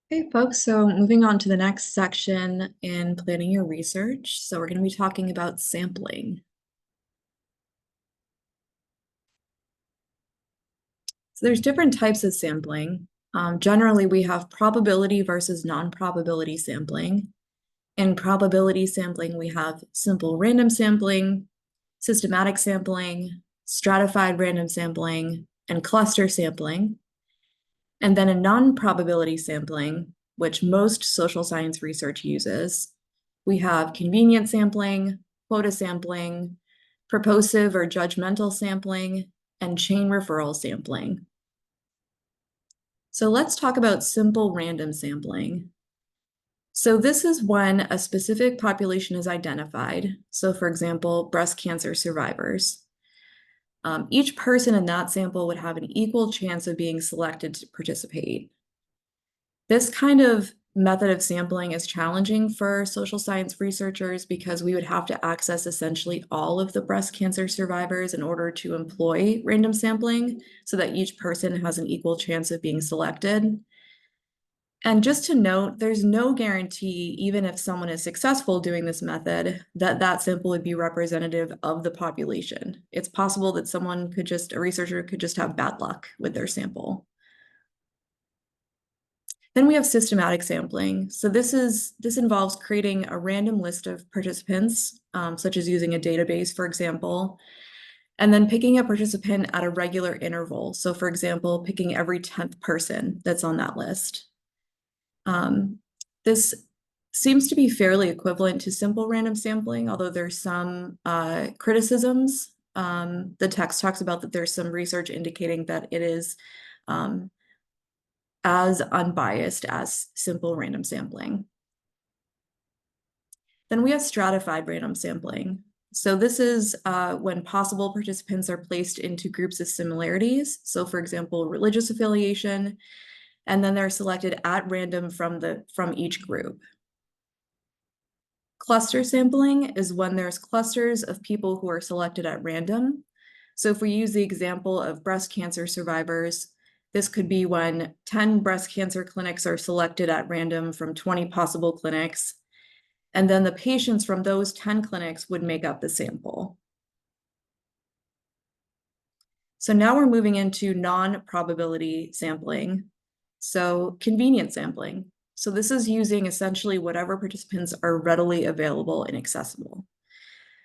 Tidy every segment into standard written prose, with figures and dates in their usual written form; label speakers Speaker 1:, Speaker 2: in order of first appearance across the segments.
Speaker 1: Hey folks, so moving on to the next section in planning your research. So we're going to be talking about sampling. So there's different types of sampling. Generally, we have probability versus non-probability sampling. In probability sampling, we have simple random sampling, systematic sampling, stratified random sampling, and cluster sampling. And then in non-probability sampling, which most social science research uses, we have convenience sampling, quota sampling, purposive or judgmental sampling, and chain referral sampling. So let's talk about simple random sampling. So this is when a specific population is identified. So for example, breast cancer survivors. Each person in that sample would have an equal chance of being selected to participate. This kind of method of sampling is challenging for social science researchers because we would have to access essentially all of the breast cancer survivors in order to employ random sampling so that each person has an equal chance of being selected. And just to note, there's no guarantee, even if someone is successful doing this method, that that sample would be representative of the population. It's possible that a researcher could just have bad luck with their sample. Then we have systematic sampling. So this involves creating a random list of participants, such as using a database, for example, and then picking a participant at a regular interval. So for example, picking every 10th person that's on that list. This seems to be fairly equivalent to simple random sampling, although there's some criticisms. The text talks about that there's some research indicating that it is as unbiased as simple random sampling. Then we have stratified random sampling. So this is when possible participants are placed into groups of similarities. So for example, religious affiliation, and then they're selected at random from each group. Cluster sampling is when there's clusters of people who are selected at random. So if we use the example of breast cancer survivors, this could be when 10 breast cancer clinics are selected at random from 20 possible clinics, and then the patients from those 10 clinics would make up the sample. So now we're moving into non-probability sampling. So convenience sampling. So this is using essentially whatever participants are readily available and accessible.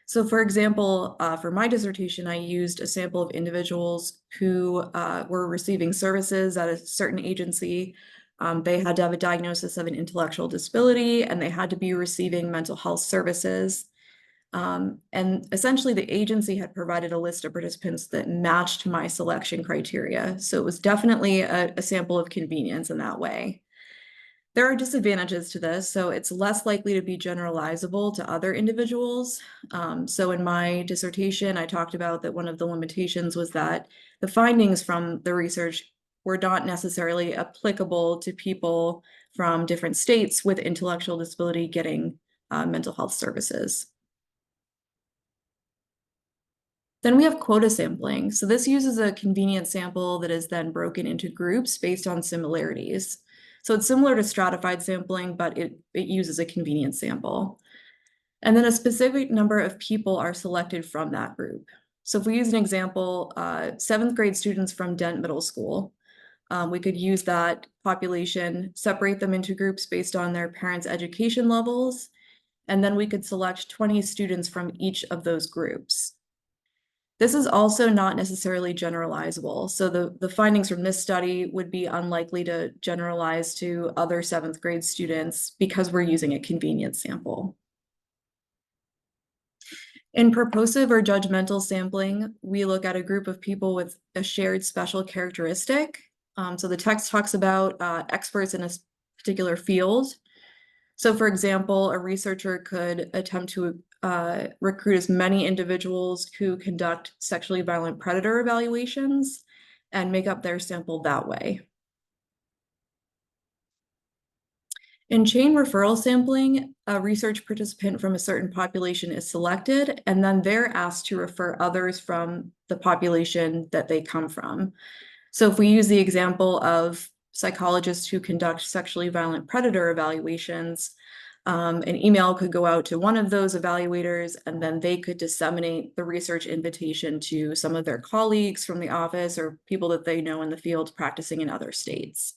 Speaker 1: So for example, for my dissertation, I used a sample of individuals who were receiving services at a certain agency. They had to have a diagnosis of an intellectual disability, and they had to be receiving mental health services. And essentially, the agency had provided a list of participants that matched my selection criteria. So it was definitely a sample of convenience in that way. There are disadvantages to this, so it's less likely to be generalizable to other individuals. So in my dissertation, I talked about that one of the limitations was that the findings from the research were not necessarily applicable to people from different states with intellectual disability getting mental health services. Then we have quota sampling. So this uses a convenience sample that is then broken into groups based on similarities. So it's similar to stratified sampling, but it uses a convenience sample. And then a specific number of people are selected from that group. So if we use an example, 7th grade students from Dent Middle School, we could use that population, separate them into groups based on their parents' education levels, and then we could select 20 students from each of those groups. This is also not necessarily generalizable. So the findings from this study would be unlikely to generalize to other 7th grade students because we're using a convenience sample. In purposive or judgmental sampling, we look at a group of people with a shared special characteristic. So the text talks about experts in a particular field. So for example, a researcher could attempt to recruit as many individuals who conduct sexually violent predator evaluations and make up their sample that way. In chain referral sampling, a research participant from a certain population is selected, and then they're asked to refer others from the population that they come from. So if we use the example of psychologists who conduct sexually violent predator evaluations. An email could go out to one of those evaluators, and then they could disseminate the research invitation to some of their colleagues from the office or people that they know in the field practicing in other states.